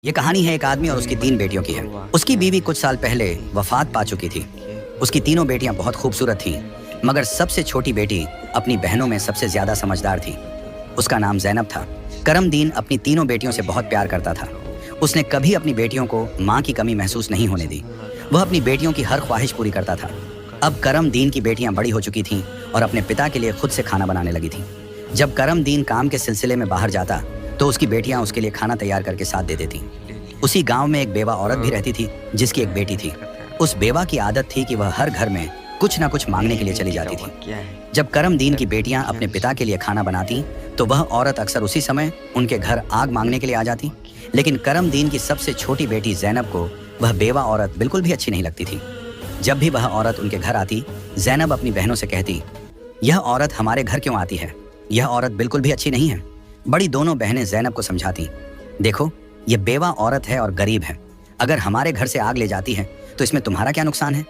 ये कहानी है एक आदमी और उसकी 3 बेटियों की है। उसकी बीवी कुछ साल पहले वफात पा चुकी थी। उसकी तीनों बेटियां बहुत खूबसूरत थीं, मगर सबसे छोटी बेटी अपनी बहनों में सबसे ज्यादा समझदार थी। उसका नाम ज़ैनब था। करमदीन अपनी तीनों बेटियों से बहुत प्यार करता था। उसने कभी अपनी बेटियों को माँ की कमी महसूस नहीं होने दी। वह अपनी बेटियों की हर ख्वाहिश पूरी करता था। अब करमदीन की बेटियां बड़ी हो चुकी थीं और अपने पिता के लिए खुद से खाना बनाने लगी थीं। जब करमदीन काम के सिलसिले में बाहर जाता तो उसकी बेटियां उसके लिए खाना तैयार करके साथ दे देती। उसी गांव में एक बेवा औरत भी रहती थी जिसकी एक बेटी थी। उस बेवा की आदत थी कि वह हर घर में कुछ ना कुछ मांगने के लिए चली जाती थी। जब करमदीन की बेटियां अपने पिता के लिए खाना बनाती तो वह औरत अक्सर उसी समय उनके घर आग मांगने के लिए आ जाती। लेकिन करमदीन की सबसे छोटी बेटी ज़ैनब को वह बेवा औरत बिल्कुल भी अच्छी नहीं लगती थी। जब भी वह औरत उनके घर आती, ज़ैनब अपनी बहनों से कहती, यह औरत हमारे घर क्यों आती है? यह औरत बिल्कुल भी अच्छी नहीं है। बड़ी दोनों बहनें ज़ैनब को समझाती, देखो ये बेवा औरत है और गरीब है। अगर हमारे घर से आग ले जाती है तो इसमें तुम्हारा क्या नुकसान है?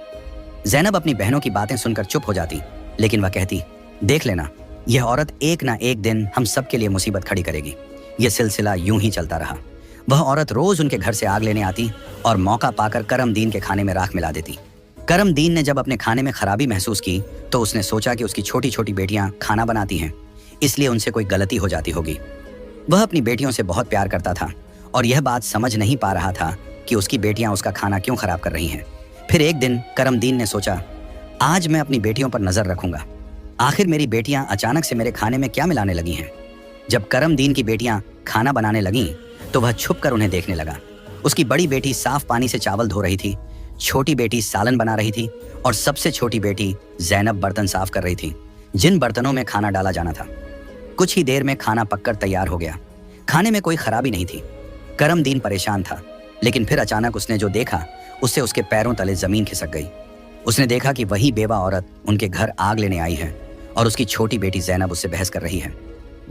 ज़ैनब अपनी बहनों की बातें सुनकर चुप हो जाती, लेकिन वह कहती, देख लेना, यह औरत एक ना एक दिन हम सब के लिए मुसीबत खड़ी करेगी। यह सिलसिला यूं ही चलता रहा। वह औरत रोज उनके घर से आग लेने आती और मौका पाकर करमदीन के खाने में राख मिला देती। करमदीन ने जब अपने खाने में खराबी महसूस की तो उसने सोचा कि उसकी छोटी छोटी बेटियां खाना बनाती हैं, इसलिए उनसे कोई गलती हो जाती होगी। वह अपनी बेटियों से बहुत प्यार करता था और यह बात समझ नहीं पा रहा था कि उसकी बेटियां उसका खाना क्यों खराब कर रही हैं। फिर एक दिन करमदीन ने सोचा, आज मैं अपनी बेटियों पर नजर रखूंगा। आखिर मेरी बेटियां अचानक से मेरे खाने में क्या मिलाने लगी हैं। जब करमदीन की बेटियां खाना बनाने लगीं तो वह छुप कर उन्हें देखने लगा। उसकी बड़ी बेटी साफ पानी से चावल धो रही थी, छोटी बेटी सालन बना रही थी और सबसे छोटी बेटी ज़ैनब बर्तन साफ कर रही थी, जिन बर्तनों में खाना डाला जाना था। कुछ ही देर में खाना पककर तैयार हो गया। खाने में कोई खराबी नहीं थी। करमदीन परेशान था, लेकिन फिर अचानक उसने जो देखा उससे उसके पैरों तले जमीन खिसक गई। उसने देखा कि वही बेवा औरत उनके घर आग लेने आई है और उसकी छोटी बेटी ज़ैनब उससे बहस कर रही है।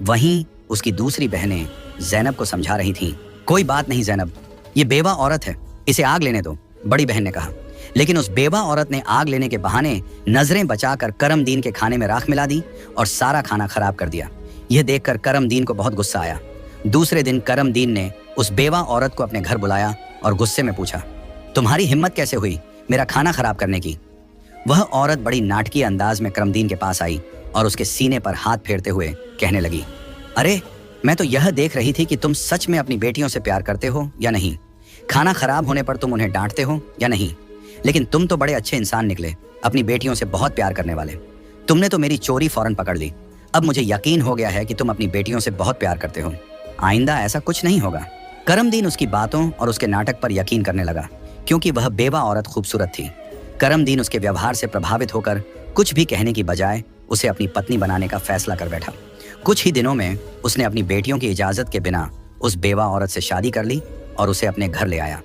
वहीं उसकी दूसरी बहनें ज़ैनब को समझा रही थीं, कोई बात नहीं ज़ैनब, ये बेवा औरत है, इसे आग लेने दो, बड़ी बहन ने कहा। लेकिन उस बेवा औरत ने आग लेने के बहाने नजरें बचाकर करमदीन के खाने में राख मिला दी और सारा खाना खराब कर दिया। यह देखकर करमदीन को बहुत गुस्सा आया। दूसरे दिन करमदीन ने उस बेवा औरत को अपने घर बुलाया और गुस्से में पूछा, तुम्हारी हिम्मत कैसे हुई मेरा खाना खराब करने की? वह औरत बड़ी नाटकीय अंदाज में करमदीन के पास आई और उसके सीने पर हाथ फेरते हुए कहने लगी, अरे मैं तो यह देख रही थी कि तुम सच में अपनी बेटियों से प्यार करते हो या नहीं। खाना खराब होने पर तुम उन्हें डांटते हो या नहीं। लेकिन तुम तो बड़े अच्छे इंसान निकले, अपनी बेटियों से बहुत प्यार करने वाले। तुमने तो मेरी चोरी फौरन पकड़ ली। अब मुझे यकीन हो गया है कि तुम अपनी बेटियों से बहुत प्यार करते हो। आइंदा ऐसा कुछ नहीं होगा। करमदीन उसकी बातों और उसके नाटक पर यकीन करने लगा, क्योंकि वह बेवा औरत खूबसूरत थी। करमदीन उसके व्यवहार से प्रभावित होकर कुछ भी कहने की बजाय उसे अपनी पत्नी बनाने का फैसला कर बैठा। कुछ ही दिनों में उसने अपनी बेटियों की इजाजत के बिना उस बेवा औरत से शादी कर ली और उसे अपने घर ले आया।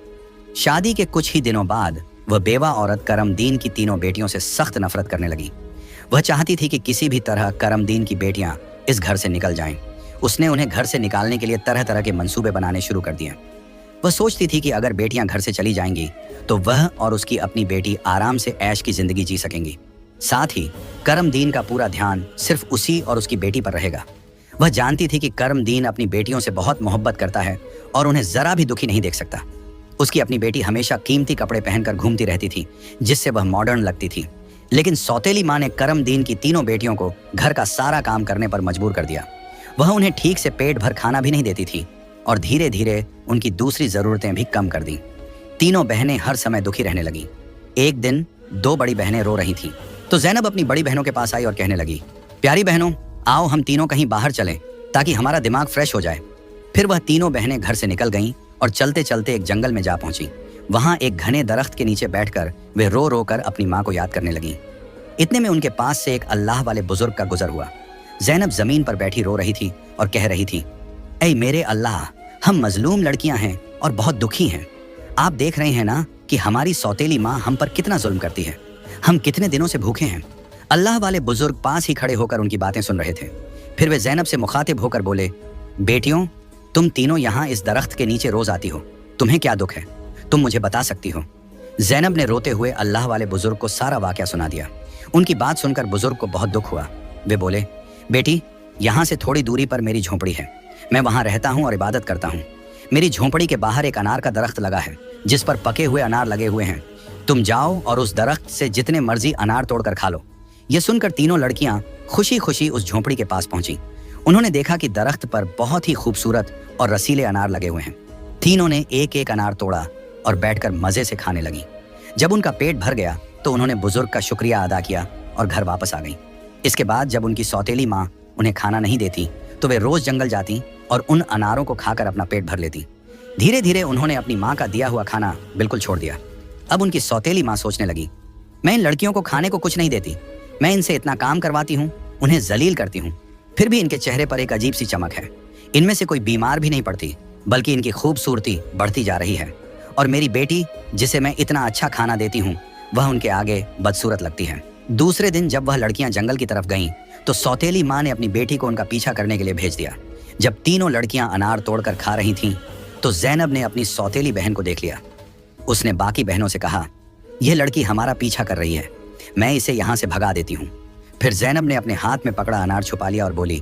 शादी के कुछ ही दिनों बाद वह बेवा औरत करमदीन की तीनों बेटियों से सख्त नफरत करने लगी। वह चाहती थी कि किसी भी तरह करमदीन की बेटियां इस घर से निकल जाएं। उसने उन्हें घर से निकालने के लिए तरह तरह के मंसूबे बनाने शुरू कर दिए। वह सोचती थी कि अगर बेटियां घर से चली जाएंगी तो वह और उसकी अपनी बेटी आराम से ऐश की जिंदगी जी सकेंगी। साथ ही करमदीन का पूरा ध्यान सिर्फ उसी और उसकी बेटी पर रहेगा। वह जानती थी कि करमदीन अपनी बेटियों से बहुत मोहब्बत करता है और उन्हें जरा भी दुखी नहीं देख सकता। उसकी अपनी बेटी हमेशा कीमती कपड़े पहनकर घूमती रहती थी, जिससे वह मॉडर्न लगती थी। लेकिन सौतेली माँ ने करमदीन की तीनों बेटियों को घर का सारा काम करने पर मजबूर कर दिया। वह उन्हें ठीक से पेट भर खाना भी नहीं देती थी और धीरे धीरे उनकी दूसरी जरूरतें भी कम कर दी। तीनों बहनें हर समय दुखी रहने लगी। एक दिन 2 बड़ी बहनें रो रही थीं, तो ज़ैनब अपनी बड़ी बहनों के पास आई और कहने लगी, प्यारी बहनों, आओ हम तीनों कहीं बाहर चलें ताकि हमारा दिमाग फ्रेश हो जाए। फिर वह तीनों बहनें घर से निकल गईं और चलते चलते एक जंगल में जा पहुंची। वहां एक घने दरख्त के नीचे बैठकर वे रो रो कर अपनी माँ को याद करने लगी। इतने में उनके पास से एक अल्लाह वाले बुजुर्ग का गुजर हुआ। ज़ैनब जमीन पर बैठी रो रही थी और कह रही थी, ऐ मेरे अल्लाह, हम मजलूम लड़कियां हैं और बहुत दुखी हैं। आप देख रहे हैं ना कि हमारी सौतेली माँ हम पर कितना जुल्म करती है। हम कितने दिनों से भूखे हैं। अल्लाह वाले बुजुर्ग पास ही खड़े होकर उनकी बातें सुन रहे थे। फिर वे ज़ैनब से मुखातिब होकर बोले, बेटियों, तुम तीनों यहाँ इस दरख्त के नीचे रोज आती हो, तुम्हें क्या दुख है? तुम मुझे बता सकती हो? ज़ैनब ने रोते हुए अल्लाह वाले बुजुर्ग को सारा वाकया सुना दिया। उनकी बात सुनकर बुजुर्ग को बहुत दुख हुआ। वे बोले, बेटी, यहाँ से थोड़ी दूरी पर मेरी झोंपड़ी है, मैं वहाँ रहता हूँ और इबादत करता हूँ। मेरी झोंपड़ी के बाहर एक अनार का दरख्त लगा है जिस पर पके हुए अनार लगे हुए हैं। तुम जाओ और उस दरख्त से जितने मर्जी अनार तोड़कर खा लो। यह सुनकर तीनों लड़कियां खुशी खुशी उस झोंपड़ी के पास पहुंची। उन्होंने देखा कि दरख्त पर बहुत ही खूबसूरत और रसीले अनार लगे हुए हैं। तीनों ने एक एक अनार तोड़ा और बैठकर मजे से खाने लगी। जब उनका पेट भर गया तो उन्होंने बुजुर्ग का शुक्रिया अदा किया और घर वापस आ गई। इसके बाद जब उनकी सौतेली माँ उन्हें खाना नहीं देती तो वे रोज जंगल जाती और उन अनारों को खाकर अपना पेट भर लेती। धीरे धीरे उन्होंने अपनी माँ का दिया हुआ खाना बिल्कुल छोड़ दिया। अब उनकी सौतेली माँ सोचने लगी, मैं इन लड़कियों को खाने को कुछ नहीं देती, मैं इनसे इतना काम करवाती हूँ, उन्हें जलील करती हूँ, फिर भी इनके चेहरे पर एक अजीब सी चमक है। इनमें से कोई बीमार भी नहीं पड़ती, बल्कि इनकी खूबसूरती बढ़ती जा रही है। और मेरी बेटी जिसे मैं इतना अच्छा खाना देती हूँ वह उनके आगे बदसूरत लगती है। दूसरे दिन जब वह लड़कियां जंगल की तरफ गईं तो सौतेली माँ ने अपनी बेटी को उनका पीछा करने के लिए भेज दिया। जब तीनों लड़कियां अनार तोड़कर खा रही थीं तो ज़ैनब ने अपनी सौतेली बहन को देख लिया। उसने बाकी बहनों से कहा, यह लड़की हमारा पीछा कर रही है, मैं इसे यहाँ से भगा देती हूँ। फिर ज़ैनब ने अपने हाथ में पकड़ा अनार छुपा लिया और बोली,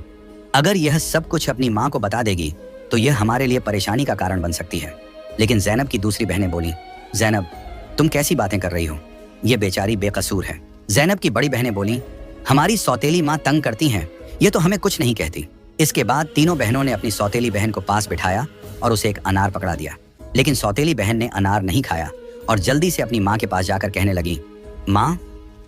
अगर यह सब कुछ अपनी माँ को बता देगी तो यह हमारे लिए परेशानी का कारण बन सकती है। लेकिन ज़ैनब की दूसरी बहनें बोली, ज़ैनब तुम कैसी बातें कर रही हो, यह बेचारी बेकसूर है। ज़ैनब की बड़ी बहनें बोली, हमारी सौतेली माँ तंग करती हैं, ये तो हमें कुछ नहीं कहती। इसके बाद तीनों बहनों ने अपनी सौतेली बहन को पास बिठाया और उसे एक अनार पकड़ा दिया। लेकिन सौतेली बहन ने अनार नहीं खाया और जल्दी से अपनी माँ के पास जाकर कहने लगी, माँ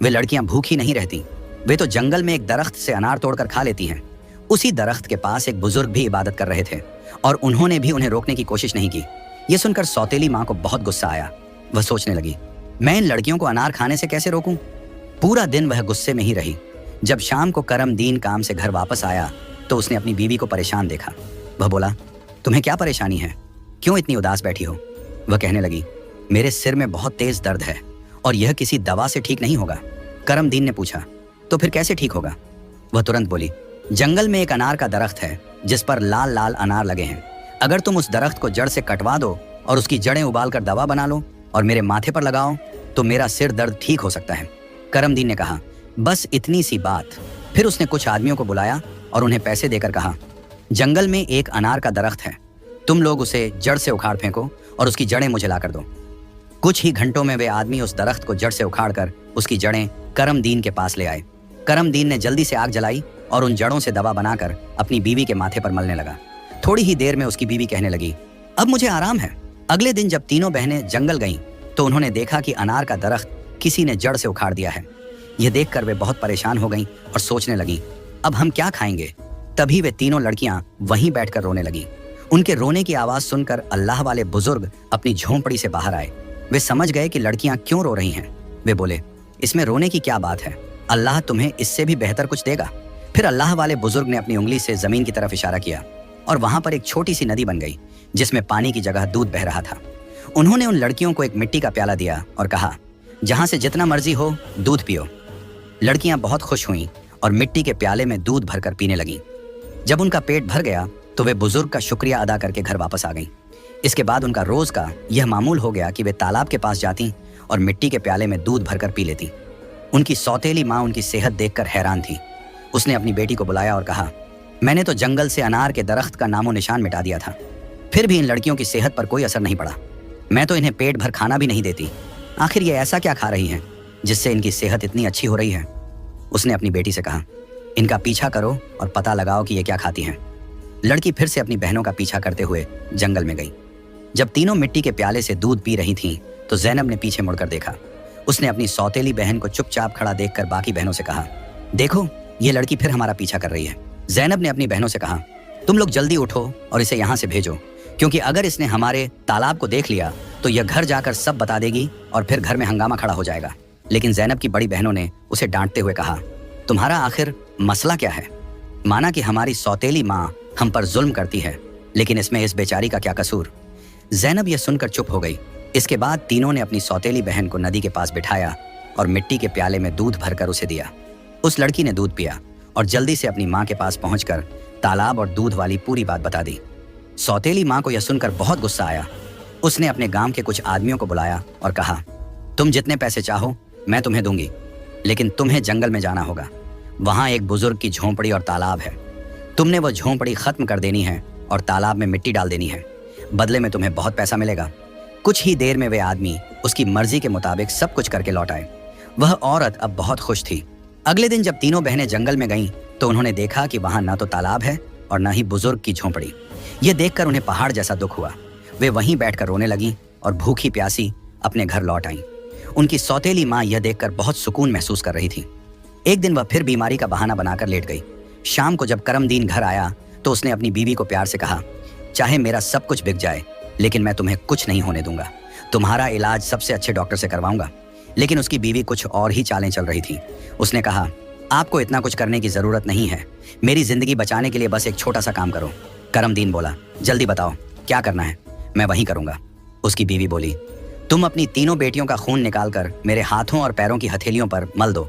वे लड़कियां भूखी नहीं रहती, वे तो जंगल में एक दरख्त से अनार तोड़कर खा लेती हैं। उसी दरख्त के पास एक बुजुर्ग भी इबादत कर रहे थे और उन्होंने भी उन्हें रोकने की कोशिश नहीं की। यह सुनकर सौतेली माँ को बहुत गुस्सा आया। वह सोचने लगी, मैं इन लड़कियों को अनार खाने से कैसे रोकूं? पूरा दिन वह गुस्से में ही रही। जब शाम को करमदीन काम से घर वापस आया तो उसने अपनी बीवी को परेशान देखा। वह बोला, तुम्हें क्या परेशानी है, क्यों इतनी उदास बैठी हो? वह कहने लगी, मेरे सिर में बहुत तेज दर्द है और यह किसी दवा से ठीक नहीं होगा। करमदीन ने पूछा, तो फिर कैसे ठीक होगा? वह तुरंत बोली, जंगल में एक अनार का दरख्त है जिस पर लाल लाल अनार लगे हैं। अगर तुम उस दरख्त को जड़ से कटवा दो और उसकी जड़ें उबालकर दवा बना लो और मेरे माथे पर लगाओ तो मेरा सिर दर्द ठीक हो सकता है। करमदीन ने कहा, बस इतनी सी बात। फिर उसने कुछ आदमियों को बुलाया और उन्हें पैसे देकर कहा, जंगल में एक अनार का दरख्त है, तुम लोग उसे जड़ से उखाड़ फेंको और उसकी जड़ें मुझे लाकर दो। कुछ ही घंटों में वे आदमी उस दरख्त को जड़ से उखाड़कर उसकी जड़ें करमदीन के पास ले आए। करमदीन ने जल्दी से आग जलाई और उन जड़ों से दवा बनाकर अपनी बीवी के माथे पर मलने लगा। थोड़ी ही देर में उसकी बीवी कहने लगी, अब मुझे आराम है। अगले दिन जब तीनों बहनें जंगल गईं तो उन्होंने देखा कि अनार का दरख्त किसी ने जड़ से उखाड़ दिया है। यह देखकर वे बहुत परेशान हो गईं और सोचने लगी, अब हम क्या खाएंगे? तभी वे तीनों लड़कियां वहीं बैठकर रोने लगी। उनके रोने की आवाज सुनकर अल्लाह वाले बुजुर्ग अपनी झोंपड़ी से बाहर आए। वे समझ गए कि लड़कियां क्यों रो रही हैं। वे बोले, इसमें रोने की क्या बात है, अल्लाह तुम्हें इससे भी बेहतर कुछ देगा। फिर अल्लाह वाले बुजुर्ग ने अपनी उंगली से जमीन की तरफ इशारा किया और वहां पर एक छोटी सी नदी बन गई जिसमें पानी की जगह दूध बह रहा था। उन्होंने उन लड़कियों को एक मिट्टी का प्याला दिया और कहा, जहां से जितना मर्जी हो दूध पियो। लड़कियां बहुत खुश हुईं और मिट्टी के प्याले में दूध भरकर पीने लगीं। जब उनका पेट भर गया तो वे बुजुर्ग का शुक्रिया अदा करके घर वापस आ गईं। इसके बाद उनका रोज का यह मामूल हो गया कि वे तालाब के पास जाती और मिट्टी के प्याले में दूध भरकर पी लेती। उनकी सौतेली माँ उनकी सेहत देखकर हैरान थी। उसने अपनी बेटी को बुलाया और कहा, मैंने तो जंगल से अनार के दरख्त का नामो निशान मिटा दिया था, फिर भी इन लड़कियों की सेहत पर कोई असर नहीं पड़ा। मैं तो इन्हें पेट भर खाना भी नहीं देती, आखिर ये ऐसा क्या खा रही हैं जिससे इनकी सेहत इतनी अच्छी हो रही है? उसने अपनी बेटी से कहा, इनका पीछा करो और पता लगाओ कि ये क्या खाती हैं। लड़की फिर से अपनी बहनों का पीछा करते हुए जंगल में गई। जब तीनों मिट्टी के प्याले से दूध पी रही थीं तो ज़ैनब ने पीछे मुड़कर देखा। उसने अपनी सौतेली बहन को चुपचाप खड़ा देखकर बाकी बहनों से कहा, देखो ये लड़की फिर हमारा पीछा कर रही है। ज़ैनब ने अपनी बहनों से कहा, तुम लोग जल्दी उठो और इसे यहाँ से भेजो, क्योंकि अगर इसने हमारे तालाब को देख लिया तो यह घर जाकर सब बता देगी और फिर घर में हंगामा खड़ा हो जाएगा। लेकिन ज़ैनब की बड़ी बहनों ने उसे डांटते हुए कहा, तुम्हारा आखिर मसला क्या है? माना कि हमारी सौतेली माँ हम पर जुल्म करती है, लेकिन इसमें इस बेचारी का क्या कसूर? ज़ैनब यह सुनकर चुप हो गई। इसके बाद तीनों ने अपनी सौतेली बहन को नदी के पास बिठाया और मिट्टी के प्याले में दूध भरकर उसे दिया। उस लड़की ने दूध पिया और जल्दी से अपनी माँ के पास पहुंचकर तालाब और दूध वाली पूरी बात बता दी। सौतेली माँ को यह सुनकर बहुत गुस्सा आया। उसने अपने गांव के कुछ आदमियों को बुलाया और कहा, तुम जितने पैसे चाहो मैं तुम्हें दूंगी, लेकिन तुम्हें जंगल में जाना होगा। वहां एक बुजुर्ग की झोंपड़ी और तालाब है। तुमने वो झोंपड़ी खत्म कर देनी है और तालाब में मिट्टी डाल देनी है। बदले में तुम्हें बहुत पैसा मिलेगा। कुछ ही देर में वे आदमी उसकी मर्जी के मुताबिक सब कुछ करके लौट आए। वह औरत अब बहुत खुश थी। अगले दिन जब तीनों बहनें जंगल में गईं, तो उन्होंने देखा कि वहां ना तो तालाब है और ना ही बुजुर्ग की झोंपड़ी। यह देखकर उन्हें पहाड़ जैसा दुख हुआ। वे वहीं बैठकर रोने लगी और भूखी प्यासी अपने घर लौट आईं। उनकी सौतेली माँ यह देखकर बहुत सुकून महसूस कर रही थी। एक दिन वह फिर बीमारी का बहाना बनाकर लेट गई। शाम को जब करमदीन घर आया तो उसने अपनी बीवी को प्यार से कहा, चाहे मेरा सब कुछ बिक जाए, लेकिन मैं तुम्हें कुछ नहीं होने दूंगा। तुम्हारा इलाज सबसे अच्छे डॉक्टर से करवाऊंगा। लेकिन उसकी बीवी कुछ और ही चालें चल रही थी। उसने कहा, आपको इतना कुछ करने की जरूरत नहीं है। मेरी जिंदगी बचाने के लिए बस एक छोटा सा काम करो। करमदीन बोला, जल्दी बताओ क्या करना है, मैं वही करूंगा। उसकी बीवी बोली, तुम अपनी तीनों बेटियों का खून निकालकर मेरे हाथों और पैरों की हथेलियों पर मल दो,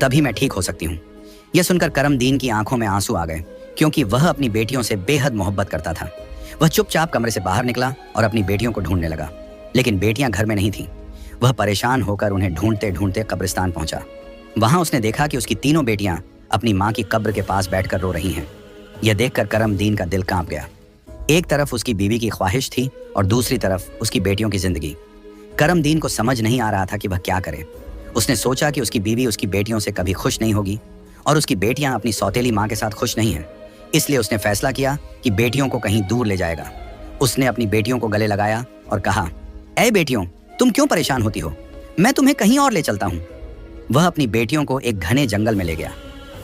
तभी मैं ठीक हो सकती हूँ। यह सुनकर करमदीन की आंखों में आंसू आ गए, क्योंकि वह अपनी बेटियों से बेहद मोहब्बत करता था। वह चुपचाप कमरे से बाहर निकला और अपनी बेटियों को ढूंढने लगा, लेकिन बेटियां घर में नहीं थीं। वह परेशान होकर उन्हें ढूंढते ढूंढते कब्रिस्तान पहुंचा। वहां उसने देखा कि उसकी तीनों बेटियां अपनी मां की कब्र के पास बैठकर रो रही हैं। यह देखकर करमदीन का दिल कांप गया। एक तरफ उसकी बीवी की ख्वाहिश थी और दूसरी तरफ उसकी बेटियों की जिंदगी। करमदीन को समझ नहीं आ रहा था कि वह क्या करे। उसने सोचा कि उसकी बीवी उसकी बेटियों से कभी खुश नहीं होगी और उसकी बेटियां अपनी सौतेली मां के साथ खुश नहीं हैं। इसलिए उसने फैसला किया कि बेटियों को कहीं दूर ले जाएगा। उसने अपनी बेटियों को गले लगाया और कहा, ऐ बेटियों, तुम क्यों परेशान होती हो? मैं तुम्हें कहीं और ले चलता हूँ। वह अपनी बेटियों को एक घने जंगल में ले गया।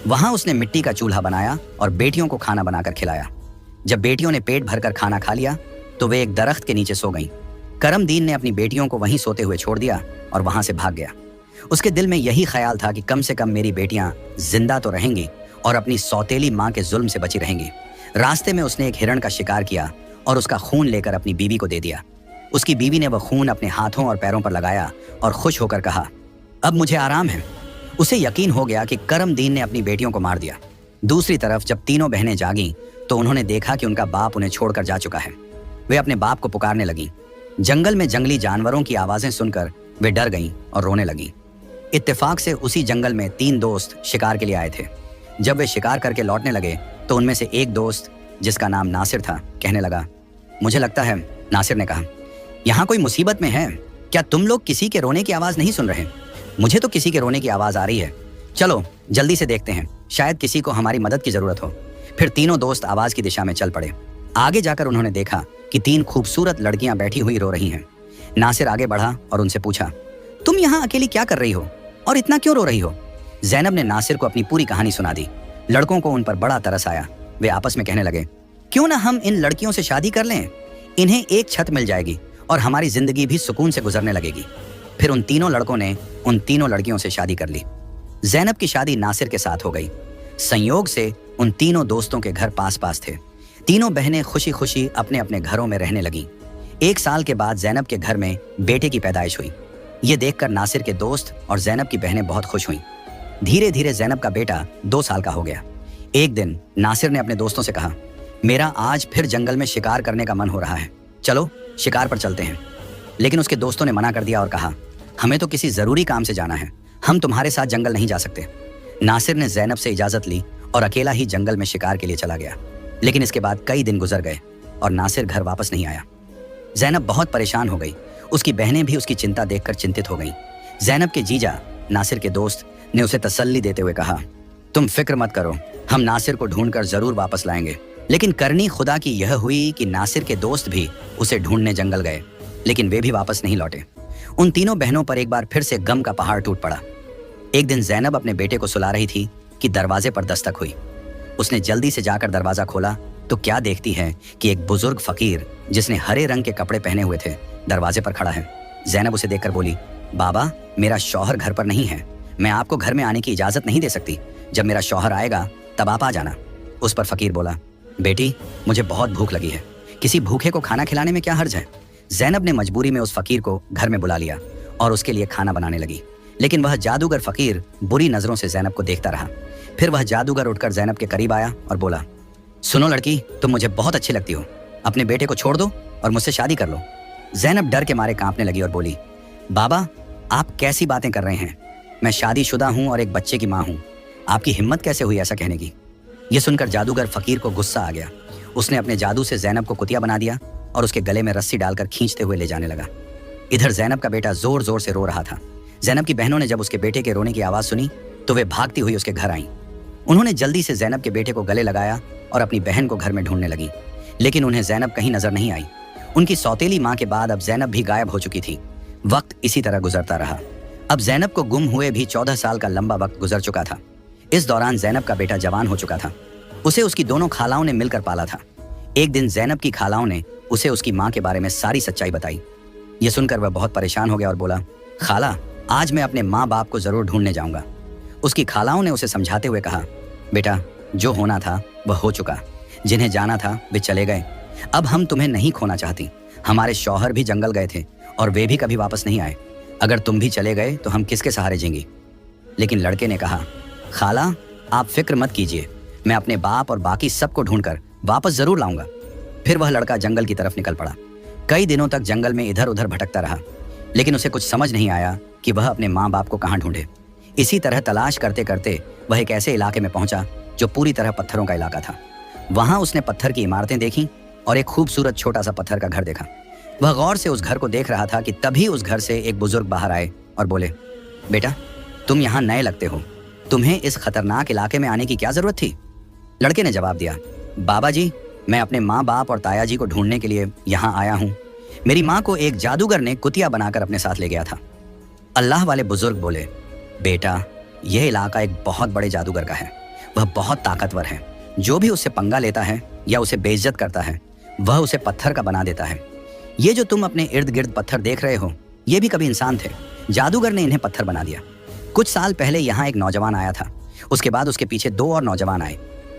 वहां उसने मिट्टी का चूल्हा बनाया और बेटियों को खाना बनाकर खिलाया। जब बेटियों ने पेट भरकर खाना खा लिया तो वे एक दरख्त के नीचे सो गईं। करमदीन ने अपनी बेटियों को वहीं सोते हुए छोड़ दिया और वहां से भाग गया। उसके दिल में यही ख्याल था कि कम से कम मेरी बेटियां जिंदा तो रहेंगी और अपनी सौतेली मां के जुल्म से बची रहेंगी। रास्ते में उसने एक हिरण का शिकार किया और उसका खून लेकर अपनी बीवी को दे दिया। उसकी बीवी ने वह खून अपने हाथों और पैरों पर लगाया और खुश होकर कहा, अब मुझे आराम है। उसे यकीन हो गया कि करमदीन ने अपनी बेटियों को मार दिया। दूसरी तरफ जब तीनों बहनें जागीं तो उन्होंने देखा कि उनका बाप उन्हें छोड़कर जा चुका है। वे अपने बाप को पुकारने लगीं। जंगल में जंगली जानवरों की आवाजें सुनकर वे डर गईं और रोने लगीं। इत्तेफाक से उसी जंगल में 3 दोस्त शिकार के लिए आए थे। जब वे शिकार करके लौटने लगे तो उनमें से एक दोस्त, जिसका नाम नासिर था, कहने लगा, मुझे लगता है, नासिर ने कहा, यहाँ कोई मुसीबत में है। क्या तुम लोग किसी के रोने की आवाज नहीं सुन रहे? मुझे तो किसी के रोने की आवाज आ रही है। चलो जल्दी से देखते हैं, शायद किसी को हमारी मदद की जरूरत हो। फिर तीनों दोस्त आवाज की दिशा में चल पड़े। आगे जाकर उन्होंने देखा कि 3 खूबसूरत लड़कियां बैठी हुई रो रही हैं। नासिर आगे बढ़ा और उनसे पूछा, तुम यहाँ अकेली क्या कर रही हो और इतना क्यों रो रही हो? ज़ैनब ने नासिर को अपनी पूरी कहानी सुना दी। लड़कों को उन पर बड़ा तरस आया। वे आपस में कहने लगे, क्यों ना हम इन लड़कियों से शादी कर लें? इन्हें एक छत मिल जाएगी और हमारी जिंदगी भी सुकून से गुजरने लगेगी। फिर उन तीनों लड़कों ने उन तीनों लड़कियों से शादी कर ली। ज़ैनब की शादी नासिर के साथ हो गई। संयोग से उन तीनों दोस्तों के घर पास पास थे। तीनों बहनें खुशी खुशी अपने अपने घरों में रहने लगीं। 1 साल के बाद ज़ैनब के घर में बेटे की पैदाइश हुई। ये देखकर नासिर के दोस्त और ज़ैनब की बहनें बहुत खुश हुईं। धीरे धीरे ज़ैनब का बेटा 2 साल का हो गया। एक दिन नासिर ने अपने दोस्तों से कहा, मेरा आज फिर जंगल में शिकार करने का मन हो रहा है, चलो शिकार पर चलते हैं। लेकिन उसके दोस्तों ने मना कर दिया और कहा, हमें तो किसी जरूरी काम से जाना है, हम तुम्हारे साथ जंगल नहीं जा सकते। नासिर ने ज़ैनब से इजाजत ली और अकेला ही जंगल में शिकार के लिए चला गया। लेकिन इसके बाद कई दिन गुजर गए और नासिर घर वापस नहीं आया। ज़ैनब बहुत परेशान हो गई। उसकी बहनें भी उसकी चिंता देखकर चिंतित हो गईं। ज़ैनब के जीजा नासिर के दोस्त ने उसे तसल्ली देते हुए कहा, तुम फिक्र मत करो, हम नासिर को ढूंढकर जरूर वापस लाएंगे। लेकिन करनी खुदा की यह हुई कि नासिर के दोस्त भी उसे ढूंढने जंगल गए, लेकिन वे भी वापस नहीं लौटे। उन तीनों बहनों पर एक बार फिर से गम का पहाड़ टूट पड़ा। एक दिन ज़ैनब अपने बेटे को सुला रही थी कि दरवाजे पर दस्तक हुई। उसने जल्दी से जाकर दरवाजा खोला तो क्या देखती है कि एक बुजुर्ग फकीर जिसने हरे रंग के कपड़े पहने हुए थे दरवाजे पर खड़ा है। ज़ैनब उसे देखकर बोली, बाबा, मेरा शौहर घर पर नहीं है, मैं आपको घर में आने की इजाजत नहीं दे सकती। जब मेरा शौहर आएगा तब आप आ जाना। उस पर फकीर बोला, बेटी, मुझे बहुत भूख लगी है, किसी भूखे को खाना खिलाने में क्या हर्ज है। ज़ैनब ने मजबूरी में उस फकीर को घर में बुला लिया और उसके लिए खाना बनाने लगी। लेकिन वह जादूगर फकीर बुरी नजरों से ज़ैनब को देखता रहा। फिर वह जादूगर उठकर ज़ैनब के करीब आया और बोला, सुनो लड़की, तुम मुझे बहुत अच्छी लगती हो, अपने बेटे को छोड़ दो और मुझसे शादी कर लो। ज़ैनब डर के मारे कांपने लगी और बोली, बाबा, आप कैसी बातें कर रहे हैं? मैं शादीशुदा हूँ और एक बच्चे की माँ हूँ, आपकी हिम्मत कैसे हुई ऐसा कहने की? यह सुनकर जादूगर फकीर को गुस्सा आ गया। उसने अपने जादू से ज़ैनब को कुतिया बना दिया और उसके गले में रस्सी डालकर खींचते हुए ले जाने लगा। इधर जैनब का बेटा जोर जोर से रो रहा था। जैनब की बहनों ने जब उसके बेटे के रोने की आवाज सुनी तो वे भागती हुई उसके घर आईं। उन्होंने जल्दी से जैनब के बेटे को गले लगाया और अपनी बहन को घर में ढूंढने लगी, लेकिन उन्हें जैनब कहीं नजर नहीं आई। उनकी सौतेली माँ के बाद अब जैनब भी गायब हो चुकी थी। वक्त इसी तरह गुजरता रहा। अब जैनब को गुम हुए भी 14 साल का लंबा वक्त गुजर चुका था। इस दौरान जैनब का बेटा जवान हो चुका था। उसे उसकी दोनों खालाओं ने मिलकर पाला था। एक दिन जैनब की खालाओं ने उसे उसकी माँ के बारे में सारी सच्चाई बताई। यह सुनकर वह बहुत परेशान हो गया और बोला, खाला, आज मैं अपने माँ बाप को जरूर ढूंढने जाऊंगा। उसकी खालाओं ने उसे समझाते हुए कहा, बेटा, जो होना था वह हो चुका। जिन्हें जाना था वे चले गए। अब हम तुम्हें नहीं खोना चाहती। हमारे शौहर भी जंगल गए थे और वे भी कभी वापस नहीं आए। अगर तुम भी चले गए तो हम किसके सहारे जीएंगे? लेकिन लड़के ने कहा, खाला, आप फिक्र मत कीजिए, मैं अपने बाप और बाकी सबको ढूंढकर वापस जरूर लाऊंगा। फिर वह लड़का जंगल की तरफ निकल पड़ा। कई दिनों तक जंगल में इधर उधर भटकता रहा, लेकिन उसे कुछ समझ नहीं आया कि वह अपने माँ बाप को कहाँ ढूंढे। इसी तरह तलाश करते करते वह एक ऐसे इलाके में पहुंचा जो पूरी तरह पत्थरों का इलाका था। वहां उसने पत्थर की इमारतें देखी और एक खूबसूरत छोटा सा पत्थर का घर देखा। वह गौर से उस घर को देख रहा था कि तभी उस घर से एक बुजुर्ग बाहर आए और बोले, बेटा, तुम यहाँ नए लगते हो, तुम्हें इस खतरनाक इलाके में आने की क्या जरूरत थी? लड़के ने जवाब दिया, बाबा जी, मैं अपने माँ बाप और ताया जी को ढूंढने के लिए यहाँ आया हूँ। मेरी माँ को एक जादूगर ने कुतिया बनाकर अपने साथ ले गया था। अल्लाह वाले बुजुर्ग बोले, बेटा, यह इलाका एक बहुत बड़े जादूगर का है। वह बहुत ताकतवर है। जो भी उससे पंगा लेता है या उसे बेइज्जत करता है, वह उसे पत्थर का बना देता है। ये जो तुम अपने इर्द गिर्द पत्थर देख रहे हो, ये भी कभी इंसान थे। जादूगर ने इन्हें पत्थर बना दिया। कुछ साल पहले यहाँ एक नौजवान आया था। उसके बाद उसके पीछे 2 और नौजवान आए।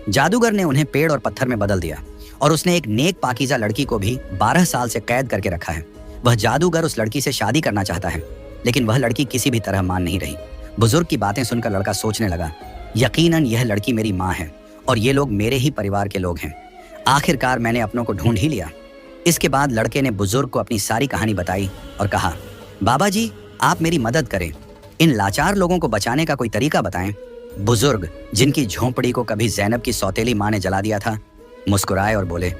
जादूगर ने उन्हें पेड़ और पत्थर में बदल दिया और उसने एक नेक पाकीज़ा लड़की को भी 12 साल से कैद करके रखा है। वह जादूगर उस लड़की से शादी करना चाहता है, लेकिन वह लड़की किसी भी तरह मान नहीं रही। बुजुर्ग की बातें सुनकर लड़का सोचने लगा, यकीनन यह लड़की मेरी माँ है और ये लोग मेरे ही परिवार के लोग हैं। आखिरकार मैंने अपनों को ढूंढ ही लिया। इसके बाद लड़के ने बुजुर्ग को अपनी सारी कहानी बताई और कहा, बाबा जी, आप मेरी मदद करें। इन लाचार लोगों को बचाने का कोई तरीका बताएं। बुजुर्ग, जिनकी झोंपड़ी को कभी जैनब की सौतेली माँ ने जला दिया था, मुस्कुराए और बोले,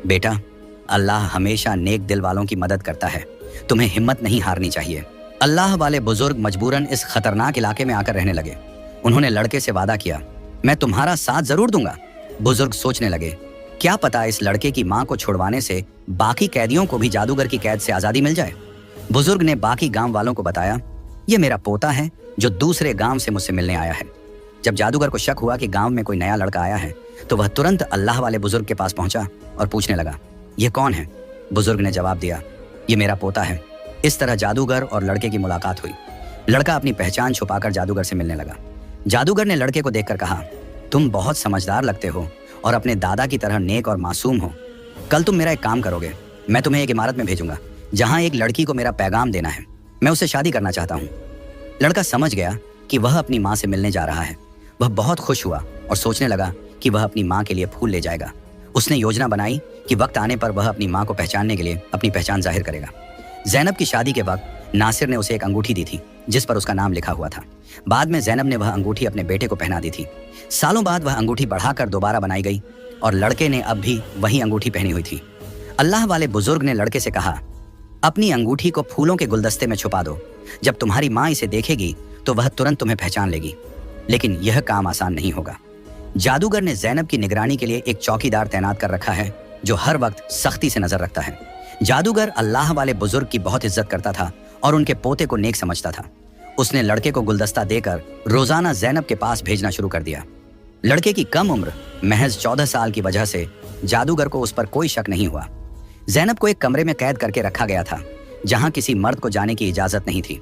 बेटा, अल्लाह हमेशा नेक दिल वालों की मदद करता है। तुम्हें हिम्मत नहीं हारनी चाहिए। अल्लाह वाले बुजुर्ग मजबूरन इस खतरनाक इलाके में आकर रहने लगे। उन्होंने लड़के से वादा किया, मैं तुम्हारा साथ जरूर दूंगा। बुजुर्ग सोचने लगे, क्या पता इस लड़के की माँ को छुड़वाने से बाकी कैदियों को भी जादूगर की कैद से आजादी मिल जाए। बुजुर्ग ने बाकी गांव वालों को बताया, यह मेरा पोता है जो दूसरे गांव से मुझसे मिलने आया है। जब जादूगर को शक हुआ कि गांव में कोई नया लड़का आया है, तो वह तुरंत अल्लाह वाले बुजुर्ग के पास पहुंचा और पूछने लगा, यह कौन है? बुजुर्ग ने जवाब दिया, यह मेरा पोता है। इस तरह जादूगर और लड़के की मुलाकात हुई। लड़का अपनी पहचान छुपाकर जादूगर से मिलने लगा। जादूगर ने लड़के को देखकर कहा, तुम बहुत समझदार लगते हो और अपने दादा की तरह नेक और मासूम हो। कल तुम मेरा एक काम करोगे, मैं तुम्हें एक इमारत में भेजूंगा जहां एक लड़की को मेरा पैगाम देना है। मैं उससे शादी करना चाहता हूँ। लड़का समझ गया कि वह अपनी माँ से मिलने जा रहा है। वह बहुत खुश हुआ और सोचने लगा कि वह अपनी माँ के लिए फूल ले जाएगा। उसने योजना बनाई कि वक्त आने पर वह अपनी माँ को पहचानने के लिए अपनी पहचान जाहिर करेगा। जैनब की शादी के वक्त नासिर ने उसे एक अंगूठी दी थी जिस पर उसका नाम लिखा हुआ था। बाद में जैनब ने वह अंगूठी अपने बेटे को पहना दी थी। सालों बाद वह अंगूठी बढ़ाकर दोबारा बनाई गई और लड़के ने अब भी वही अंगूठी पहनी हुई थी। अल्लाह वाले बुजुर्ग ने लड़के से कहा, अपनी अंगूठी को फूलों के गुलदस्ते में छुपा दो। जब तुम्हारी माँ इसे देखेगी तो वह तुरंत तुम्हें पहचान लेगी। लेकिन यह काम आसान नहीं होगा। जादूगर ने जैनब की निगरानी के लिए एक चौकीदार तैनात कर रखा है जो हर वक्त सख्ती से नजर रखता है। जादूगर अल्लाह वाले बुजुर्ग की बहुत इज्जत करता था और उनके पोते को नेक समझता था। उसने लड़के को गुलदस्ता देकर रोजाना जैनब के पास भेजना शुरू कर दिया। लड़के की कम उम्र महज 14 साल की वजह से जादूगर को उस पर कोई शक नहीं हुआ। जैनब को एक कमरे में कैद करके रखा गया था जहां किसी मर्द को जाने की इजाजत नहीं थी।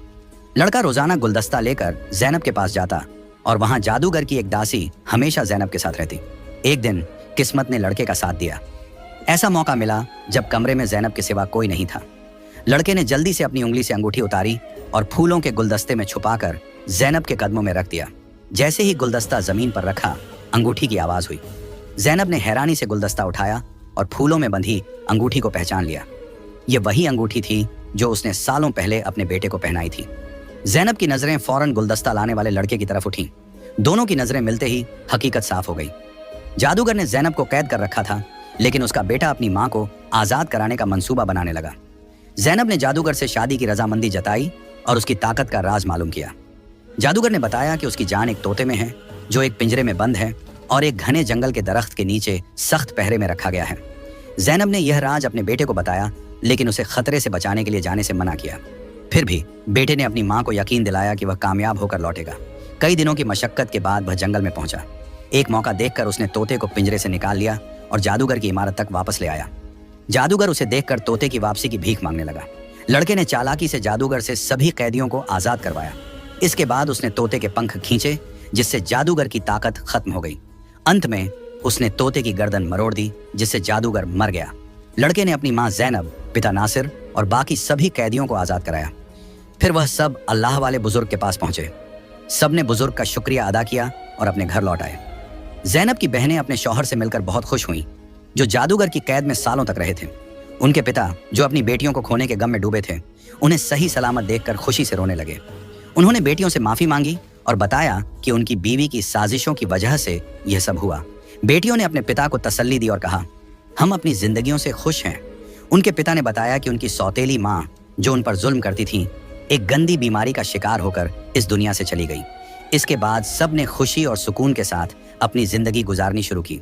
लड़का रोजाना गुलदस्ता लेकर जैनब के पास जाता और वहां जादूगर की एक दासी हमेशा जैनब के साथ रहती। एक दिन किस्मत ने लड़के का साथ दिया। ऐसा मौका मिला जब कमरे में जैनब के सिवा कोई नहीं था। लड़के ने जल्दी से अपनी उंगली से अंगूठी उतारी और फूलों के गुलदस्ते में छुपाकर जैनब के कदमों में रख दिया। जैसे ही गुलदस्ता जमीन पर रखा, अंगूठी की आवाज हुई। जैनब ने हैरानी से गुलदस्ता उठाया और फूलों में बंधी अंगूठी को पहचान लिया। यह वही अंगूठी थी जो उसने सालों पहले अपने बेटे को पहनाई थी। जैनब की नजरें फौरन गुलदस्ता लाने वाले लड़के की तरफ उठी। दोनों की नजरें मिलते ही हकीकत साफ हो गई। जादूगर ने जैनब को कैद कर रखा था, लेकिन उसका बेटा अपनी माँ को आजाद कराने का मंसूबा बनाने लगा। जैनब ने जादूगर से शादी की रजामंदी जताई और उसकी ताकत का राज मालूम किया। जादूगर ने बताया कि उसकी जान एक तोते में है जो एक पिंजरे में बंद है और एक घने जंगल के दरख्त के नीचे सख्त पहरे में रखा गया है। जैनब ने यह राज अपने बेटे को बताया, लेकिन उसे खतरे से बचाने के लिए जाने से मना किया। फिर भी बेटे ने अपनी माँ को यकीन दिलाया कि वह कामयाब होकर लौटेगा। कई दिनों की मशक्कत के बाद वह जंगल में पहुंचा। एक मौका देखकर उसने तोते को पिंजरे से निकाल लिया और जादूगर की इमारत तक वापस ले आया। जादूगर उसे देखकर तोते की वापसी की भीख मांगने लगा। लड़के ने चालाकी से जादूगर से सभी कैदियों को आजाद करवाया। इसके बाद उसने तोते के पंख खींचे, जिससे जादूगर की ताकत खत्म हो गई। अंत में उसने तोते की गर्दन मरोड़ दी, जिससे जादूगर मर गया। लड़के ने अपनी माँ जैनब, पिता नासिर और बाकी सभी कैदियों को आजाद कराया। फिर वह सब अल्लाह वाले बुजुर्ग के पास पहुंचे। सब ने बुजुर्ग का शुक्रिया अदा किया और अपने घर लौट आए। जैनब की बहनें अपने शौहर से मिलकर बहुत खुश हुईं, जो जादूगर की कैद में सालों तक रहे थे। उनके पिता, जो अपनी बेटियों को खोने के गम में डूबे थे, उन्हें सही सलामत देखकर खुशी से रोने लगे। उन्होंने बेटियों से माफी मांगी और बताया कि उनकी बीवी की साजिशों की वजह से यह सब हुआ। बेटियों ने अपने पिता को तसल्ली दी और कहा, हम अपनी जिंदगियों से खुश हैं। उनके पिता ने बताया कि उनकी सौतेली माँ, जो उन पर जुल्म करती थी, एक गंदी बीमारी का शिकार होकर इस दुनिया से चली गई। इसके बाद सब ने खुशी और सुकून के साथ अपनी जिंदगी गुजारनी शुरू की।